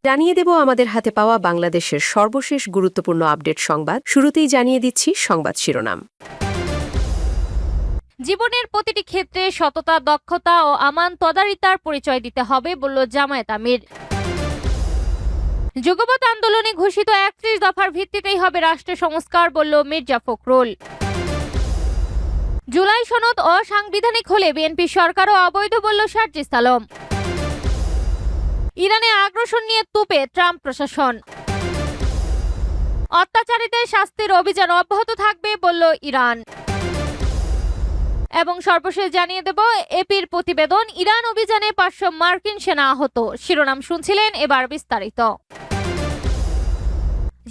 জানিয়ে দেব আমাদের হাতে পাওয়া বাংলাদেশের সর্বশেষ গুরুত্বপূর্ণ আপডেট সংবাদ। শুরুতেই জানিয়ে দিচ্ছি সংবাদ শিরোনাম। জীবনের প্রতিটি ক্ষেত্রে সততা, দক্ষতা ও আমানতদারিতার পরিচয় দিতে হবে বলল জামায়াত আমির। যুগপৎ আন্দোলনে ঘোষিত ৩১ দফার ভিত্তিতেই হবে রাষ্ট্র সংস্কার বলল মির্জা ফখরুল। জুলাই সনদ অসাংবিধানিক হলে বিএনপি সরকারও অবৈধ বলল সার্জিস আলম। ইরানে আগ্রাসন নিয়ে তোপে ট্রাম্প প্রশাসন। অত্যাচারীদের শাস্তির অভিযান অব্যাহত থাকবে বলল ইরান। এবং সর্বশেষ জানিয়ে দেব এপির প্রতিবেদন, ইরান অভিযানে ৫০০ মার্কিন সেনা আহত। শিরোনাম শুনছিলেন, এবার বিস্তারিত।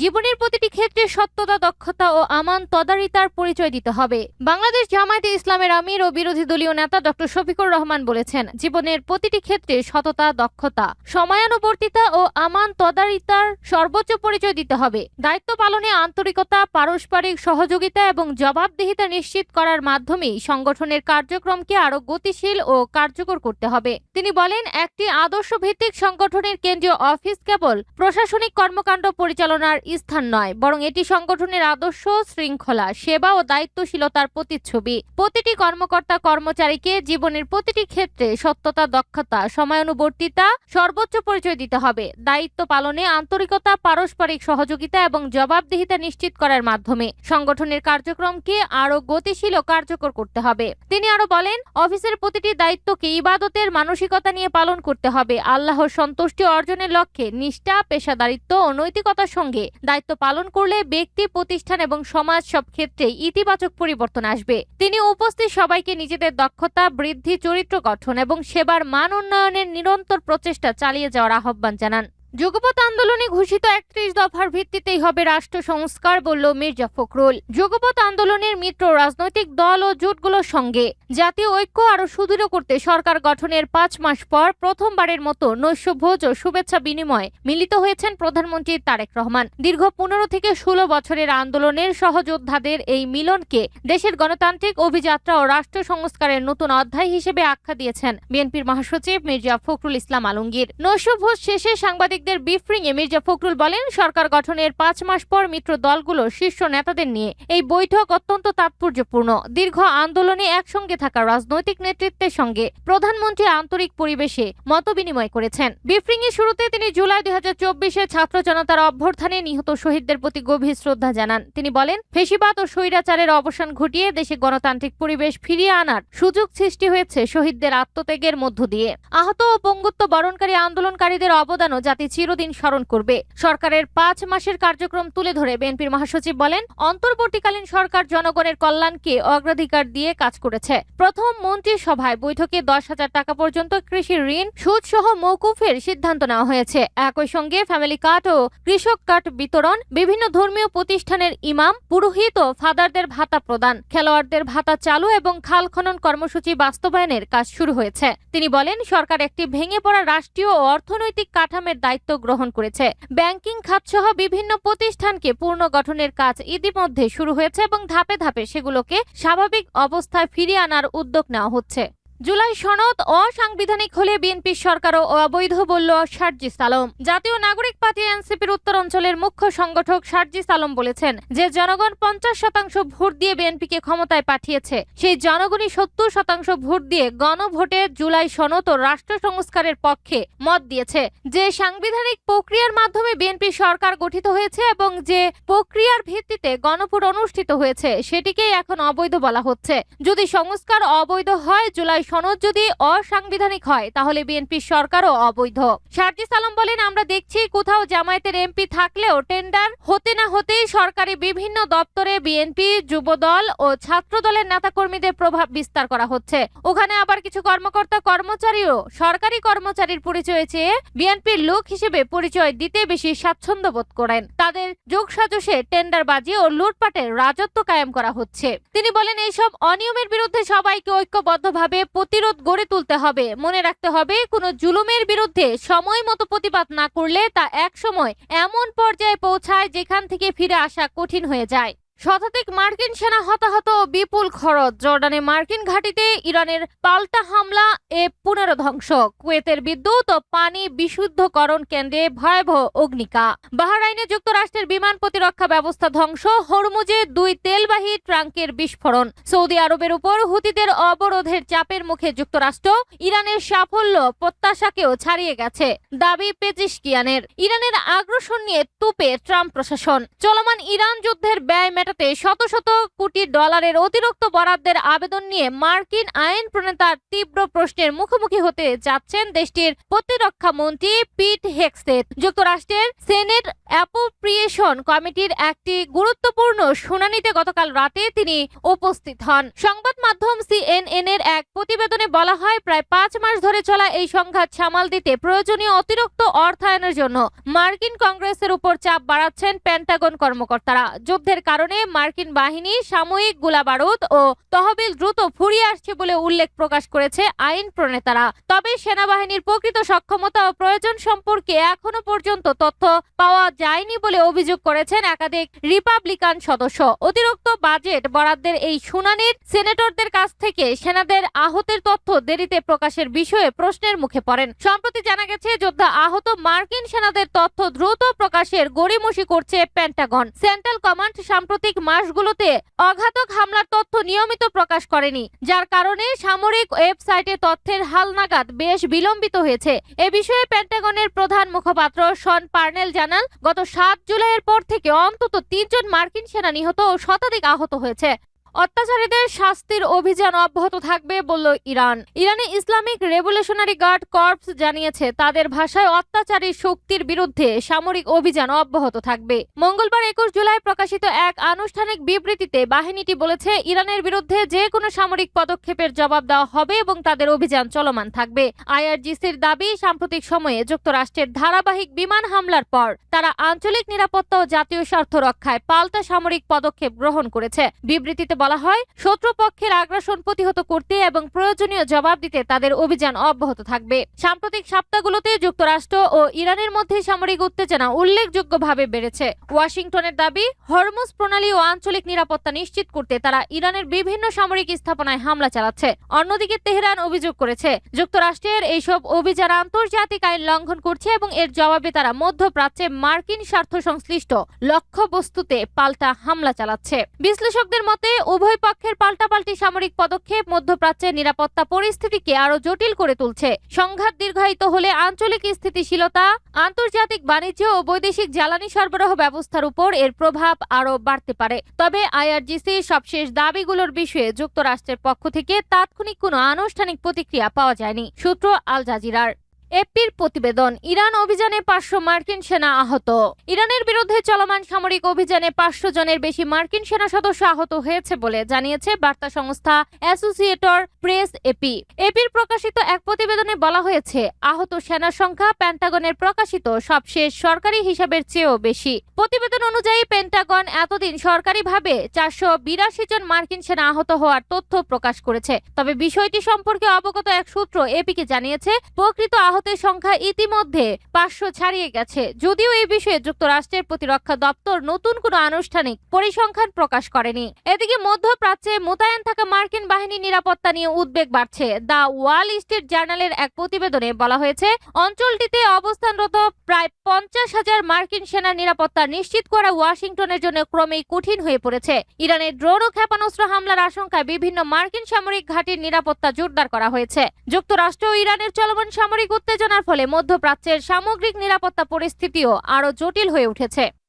জীবনের প্রতিটি ক্ষেত্রে সত্যতা, দক্ষতা ও আমানতদারিতার পরিচয় দিতে হবে। বাংলাদেশ জামায়াতে ইসলামের আমির ও বিরোধী দলীয় নেতা ডক্টর শফিকুর রহমান বলেছেন, জীবনের প্রতিটি ক্ষেত্রে সততা, দক্ষতা, সময়ানুবর্তিতা ও আমানতদারিতার সর্বোচ্চ পরিচয় দিতে হবে। দায়িত্ব পালনে আন্তরিকতা, পারস্পরিক সহযোগিতা এবং জবাবদিহিতা নিশ্চিত করার মাধ্যমেই সংগঠনের কার্যক্রমকে আরও গতিশীল ও কার্যকর করতে হবে। তিনি বলেন, একটি আদর্শ ভিত্তিক সংগঠনের কেন্দ্রীয় অফিস কেবল প্রশাসনিক কর্মকাণ্ড পরিচালনার স্থান নয়, বরং এটি সংগঠনের আদর্শ, শৃঙ্খলা, সেবা ও দায়িত্বশীলতার প্রতিচ্ছবি। প্রতিটি কর্মকর্তা কর্মচারীকে জীবনের প্রতিটি ক্ষেত্রে সত্যতা, দক্ষতা, সময়ানুবর্তিতা সর্বোচ্চ পরিচয় দিতে হবে। দায়িত্ব পালনে আন্তরিকতা, পারস্পরিক সহযোগিতা এবং জবাবদিহিতা নিশ্চিত করার মাধ্যমে সংগঠনের কার্যক্রমকে আরও গতিশীল ও কার্যকর করতে হবে। তিনি আরো বলেন, অফিসের প্রতিটি দায়িত্বকে ইবাদতের মানসিকতা নিয়ে পালন করতে হবে। আল্লাহর সন্তুষ্টি অর্জনের লক্ষ্যে নিষ্ঠা, পেশাদারিত্ব ও নৈতিকতার সঙ্গে দায়িত্ব পালন করলে ব্যক্তি, প্রতিষ্ঠান এবং সমাজ সব ক্ষেত্রেই ইতিবাচক পরিবর্তন আসবে। তিনি উপস্থিত সবাইকে নিজেদের দক্ষতা বৃদ্ধি, চরিত্র গঠন এবং সেবার মান উন্নয়নের নিরন্তর প্রচেষ্টা চালিয়ে যাওয়ার আহ্বান জানান। যুগপৎ আন্দোলনে ঘোষিত ৩১ দফার ভিত্তিতেই হবে রাষ্ট্র সংস্কার বলল মির্জা ফখরুল। যুগপৎ আন্দোলনের মিত্র রাজনৈতিক দল ও জোটগুলোর সঙ্গে জাতীয় ঐক্য আরও সুদৃঢ় করতে সরকার গঠনের ৫ মাস পর প্রথমবারের মতো নৈশভোজ ও শুভেচ্ছা বিনিময়ে মিলিত হয়েছেন প্রধানমন্ত্রী তারেক রহমান। দীর্ঘ ১৫ থেকে ১৬ বছরের আন্দোলনের সহযোদ্ধাদের এই মিলনকে দেশের গণতান্ত্রিক অভিযাত্রা ও রাষ্ট্র সংস্কারের নতুন অধ্যায় হিসেবে আখ্যা দিয়েছেন বিএনপির মহাসচিব মির্জা ফখরুল ইসলাম আলমগীর। নৈশভোজ শেষে সাংবাদিক ব্রিফিংয়ে মির্জা ফখরুল বলেন, সরকার গঠনের ৫ মাস পর মিত্র দলগুলোর শীর্ষ নেতাদের নিয়ে এই বৈঠক অত্যন্ত তাৎপর্যপূর্ণ। দীর্ঘ আন্দোলনে একসঙ্গে থাকা রাজনৈতিক নেতৃত্বের সঙ্গে প্রধানমন্ত্রী আন্তরিক পরিবেশে মতবিনিময় করেছেন। ব্রিফিংয়ের শুরুতে তিনি জুলাই ২০২৪-এ ছাত্র জনতার অভ্যুত্থানে নিহত শহীদদের প্রতি গভীর শ্রদ্ধা জানান। তিনি বলেন, ফ্যাসিবাদ ও স্বৈরাচারের অবসান ঘটিয়ে দেশে গণতান্ত্রিক পরিবেশ ফিরিয়ে আনার সুযোগ সৃষ্টি হয়েছে শহীদদের আত্মত্যাগের মধ্য দিয়ে। আহত ও পঙ্গুত্ব বরণকারী আন্দোলনকারীদের অবদানও জাতি চিরদিন স্মরণ করবে। সরকারের ৫ মাসের কার্যক্রম তুলে ধরে বিএনপির মহাসচিব বলেন, অন্তর্বর্তীকালীন সরকার জনগণের কল্যাণকে অগ্রাধিকার দিয়ে কাজ করেছে। প্রথম মন্ত্রিসভায় বৈঠকে ১০,০০০ টাকা পর্যন্ত কৃষি ঋণ সুদ সহ মওকুফের সিদ্ধান্ত নেওয়া হয়েছে। একই সঙ্গে ফ্যামিলি কার্ড ও কৃষক কার্ড বিতরণ, বিভিন্ন ধর্মীয় প্রতিষ্ঠানের ইমাম, পুরোহিত ও ফাদারদের ভাতা প্রদান, খেলোয়াড়দের ভাতা চালু এবং খাল খনন কর্মসূচি বাস্তবায়নের কাজ শুরু হয়েছে। তিনি বলেন, সরকার একটি ভেঙে পড়া রাষ্ট্রীয় ও অর্থনৈতিক কাঠামোর দায়িত্ব গ্রহণ করেছে। ব্যাংকিং খাত সহ বিভিন্ন প্রতিষ্ঠানকে পুনর্গঠনের কাজ ইতিমধ্যে শুরু হয়েছে এবং ধাপে ধাপে সেগুলোকে স্বাভাবিক অবস্থায় ফিরিয়ে আনার উদ্যোগ নেওয়া হচ্ছে। জুলাই সনদ অসাংবিধানিক হলে বিএনপি সরকারও অবৈধ বলল সার্জিস আলম। জাতীয় নাগরিক পার্টি এনসিপির উত্তর অঞ্চলের মুখ্য সংগঠক সার্জিস আলম বলেছেন যে, জনগণ ৫০% ভোট দিয়ে বিএনপিকে ক্ষমতায় পাঠিয়েছে। সেই জনগণই ৭০% ভোট দিয়ে গণভোটে জুলাই সনদ ও রাষ্ট্র সংস্কারের পক্ষে মত দিয়েছে। যে সাংবিধানিক প্রক্রিয়ার মাধ্যমে বিএনপি সরকার গঠিত হয়েছে এবং যে প্রক্রিয়ার ভিত্তিতে গণভোট অনুষ্ঠিত হয়েছে, সেটিকেই এখন অবৈধ বলা হচ্ছে। যদি সংস্কার অবৈধ হয়, জুলাই সনদ যদি অসাংবিধানিক হয়, তাহলে বিএনপি সরকারও অবৈধ। সার্জিস আলম বলেন, আমরা দেখছি কোথাও জামায়াতের এমপি থাকলেও টেন্ডার হতে না হতেই সরকারি বিভিন্ন দপ্তরে বিএনপি, যুবদল ও ছাত্র দলের নেতাকর্মীদের প্রভাব বিস্তার করা হচ্ছে। ওখানে আবার কিছু কর্মকর্তা কর্মচারীও সরকারি কর্মচারীর পরিচয় চেয়ে বিএনপির লোক হিসেবে পরিচয় দিতে বেশি স্বাচ্ছন্দ্য বোধ করেন। তাদের যোগসাজশে টেন্ডারবাজি ও লুটপাটের রাজত্ব কায়েম করা হচ্ছে। তিনি বলেন, এইসব অনিয়মের বিরুদ্ধে সবাইকে ঐক্যবদ্ধভাবে প্রতিরোধ গড়ে তুলতে হবে। মনে রাখতে হবে, কোনো জুলুমের বিরুদ্ধে সময় মতো প্রতিবাদ না করলে তা এক সময় এমন পর্যায়ে পৌঁছায় যেখান থেকে ফিরে আসা কঠিন হয়ে যায়। শতাধিক মার্কিন সেনা হতাহত ও বিপুল খরচ। জর্ডানে মার্কিন ঘাঁটিতে ইরানের পাল্টা হামলা, F-15 ধ্বংস। কুয়েতের বিদ্যুৎ ও পানি বিশুদ্ধকরণ কেন্দ্রে ভয়াবহ অগ্নিকা। বাহরাইনে যুক্তরাষ্ট্রের বিমান প্রতিরক্ষা ব্যবস্থা ধ্বংস। হরমুজে 2 তেলবাহী ট্রাঙ্কের বিস্ফোরণ। সৌদি আরবের উপর হুতিদের অবরোধের চাপের মুখে যুক্তরাষ্ট্র। ইরানের সাফল্য প্রত্যাশাকেও ছাড়িয়ে গেছে, দাবি পেজিশকিয়ানের। ইরানের আগ্রাসন নিয়ে তুপে ট্রাম্প প্রশাসন। চলমান ইরান যুদ্ধের ব্যয় মেটাতে শত শত কোটি ডলারের অতিরিক্ত বরাদ্দের আবেদন নিয়ে মার্কিন আইন প্রণেতার তীব্র প্রশ্নের মুখোমুখি হতে যাচ্ছেন দেশটির প্রতিরক্ষা মন্ত্রী পিট হেগসেথ। যুক্তরাষ্ট্রের সেনেট অ্যাপ্রোপ্রিয়েশন কমিটির একটি গুরুত্বপূর্ণ শুনানিতে গতকাল রাতে তিনি উপস্থিত হন। সংবাদ মাধ্যম CNN এর এক প্রতিবেদনে বলা হয়, প্রায় 5 মাস ধরে চলা এই সংঘাত সামাল দিতে প্রয়োজনীয় অতিরিক্ত অর্থায়নের জন্য মার্কিন কংগ্রেসের উপর চাপ বাড়াচ্ছেন পেন্টাগন কর্মকর্তারা। যুদ্ধের কারণে মার্কিন বাহিনী, সাময়িক গোলাবারুদ ও তহবিল দ্রুত ফুরিয়ে আসছে বলে উল্লেখ প্রকাশ করেছে আইন প্রণেতারা। তবে সেনাবাহিনীর প্রকৃত সক্ষমতা ও প্রয়োজন সম্পর্কে এখনো পর্যন্ত তথ্য পাওয়া যায়নি বলে অভিযোগ করেছেন একাধিক রিপাবলিকান সদস্য। অতিরিক্ত বাজেট বরাদ্দের এই শুনানির সেনেটরদের কাছ থেকে সেনাদের আহতের তথ্য দেরিতে প্রকাশের বিষয়ে প্রশ্নের মুখে পড়েন। সম্প্রতি জানা গেছে, যোদ্ধা আহত মার্কিন সেনাদের তথ্য দ্রুত প্রকাশের গড়িমসি করছে পেন্টাগন। সেন্ট্রাল কমান্ড সাম্প্রতিক মাসগুলোতে অঘাতক হামলার তথ্য নিয়মিত প্রকাশ করেনি, যার কারণে সামরিক ওয়েবসাইটে তথ্যের হালনাগাদ বেশ বিলম্বিত হয়েছে। এ বিষয়ে পেন্টাগনের প্রধান মুখপাত্র শন পার্নেল জানান, গত 7 জুলাইয়ের পর থেকে অন্তত 3 জন মার্কিন সেনা নিহত ও শতাধিক আহত হয়েছে। অত্যাচারীদের শাস্তির অভিযান অব্যাহত থাকবে বলল ইরান। ইরানে ইসলামিক রেভলিউশনারি গার্ড কর্পস জানিয়েছে, তাদের ভাষায় অত্যাচারী শক্তির বিরুদ্ধে সামরিক অভিযান অব্যাহত থাকবে। মঙ্গলবার 21 জুলাই প্রকাশিত এক আনুষ্ঠানিক বিবৃতিতে বাহিনীটি বলেছে, ইরানের বিরুদ্ধে যে কোনো সামরিক পদক্ষেপের জবাব দেওয়া হবে এবং তাদের অভিযান চলমান থাকবে। IRGCর দাবি, সাম্প্রতিক সময়ে যুক্তরাষ্ট্রের ধারাবাহিক বিমান হামলার পর তারা আঞ্চলিক নিরাপত্তা ও জাতীয় স্বার্থ রক্ষায় পাল্টা সামরিক পদক্ষেপ গ্রহণ করেছে। বিবৃতিতে বলা হয়, শত্রুপক্ষের আগ্রাসন প্রতিহত করতে এবং প্রয়োজনীয় জবাব দিতে তাদের অভিযান অব্যাহত থাকবে। সাম্প্রতিক সপ্তাহগুলোতে যুক্তরাষ্ট্র ও ইরানের মধ্যে সামরিক উত্তেজনা উল্লেখযোগ্যভাবে বেড়েছে। ওয়াশিংটনের দাবি, হরমুজ প্রণালী ও আঞ্চলিক নিরাপত্তা নিশ্চিত করতে তারা ইরানের বিভিন্ন সামরিক স্থাপনায় হামলা চালাচ্ছে। অন্যদিকে তেহরান অভিযোগ করেছে, যুক্তরাষ্ট্রের এইসব অভিযান আন্তর্জাতিক আইন লঙ্ঘন করছে এবং এর জবাবে তারা মধ্যপ্রাচ্যে মার্কিন স্বার্থ সংশ্লিষ্ট লক্ষ্যবস্তুতে পাল্টা হামলা চালাচ্ছে। বিশ্লেষকদের মতে, উভয় পক্ষের পাল্টাপাল্টি সামরিক পদক্ষেপ মধ্যপ্রাচ্যের নিরাপত্তা পরিস্থিতিকে আরো জটিল করে তুলছে। সংঘাত দীর্ঘায়িত হলে আঞ্চলিক স্থিতিশীলতা, আন্তর্জাতিক বাণিজ্য ও বৈদেশিক জ্বালানি সরবরাহ ব্যবস্থার উপর এর প্রভাব আরো বাড়তে পারে। তবে IRGCর সবশেষ দাবিগুলোর বিষয়ে যুক্তরাষ্ট্রের পক্ষ থেকে তাৎক্ষণিক কোনো আনুষ্ঠানিক প্রতিক্রিয়া পাওয়া যায়নি। সূত্র আল জাজিরার। এপির প্রতিবেদন, ইরান অভিযানে 500 মার্কিন সেনা আহত। ইরানের বিরুদ্ধে চলমান সামরিক অভিযানে 500 জনের বেশি মার্কিন সেনা সদস্য আহত হয়েছে বলে জানিয়েছে বার্তা সংস্থা অ্যাসোসিয়েটেড প্রেস এপি। এপির প্রকাশিত এক প্রতিবেদনে বলা হয়েছে, আহত সেনার সংখ্যা পেন্টাগনের প্রকাশিত সবশেষ সরকারি হিসাবের চেয়েও বেশি। প্রতিবেদন অনুযায়ী পেন্টাগন এতদিন সরকারিভাবে 482 জন মার্কিন সেনা আহত হওয়ার তথ্য প্রকাশ করেছে। তবে বিষয়টি সম্পর্কে অবগত এক সূত্র এপিকে জানিয়েছে, প্রকৃত আহতের সংখ্যা ইতিমধ্যে 500 ছাড়িয়ে গেছে। যদিও এই বিষয়ে যুক্তরাষ্ট্রের প্রতিরক্ষা দপ্তর নতুন কোনো আনুষ্ঠানিক পরিসংখ্যান প্রকাশ করেনি। এদিকে মধ্যপ্রাচ্যে মোতায়েন থাকা মার্কিন বাহিনীর নিরাপত্তা নিয়ে উদ্বেগ বাড়ছে। দ্য ওয়াল স্ট্রিট জার্নালের এক প্রতিবেদনে বলা হয়েছে, অঞ্চলটিতে অবস্থানরত প্রায় 50,000 মার্কিন সেনার নিরাপত্তা নিশ্চিত করা ওয়াশিংটনের জন্য ক্রমেই কঠিন হয়ে পড়েছে। ইরানের ড্রোন ও ক্ষেপণাস্ত্র হামলার আশঙ্কায় বিভিন্ন মার্কিন সামরিক ঘাঁটির নিরাপত্তা জোরদার করা হয়েছে। যুক্তরাষ্ট্র ও ইরানের চলমান সামরিক উত্তেজনার ফলে মধ্যপ্রাচ্যের সামগ্রিক নিরাপত্তা পরিস্থিতিও আরো জটিল হয়ে উঠেছে।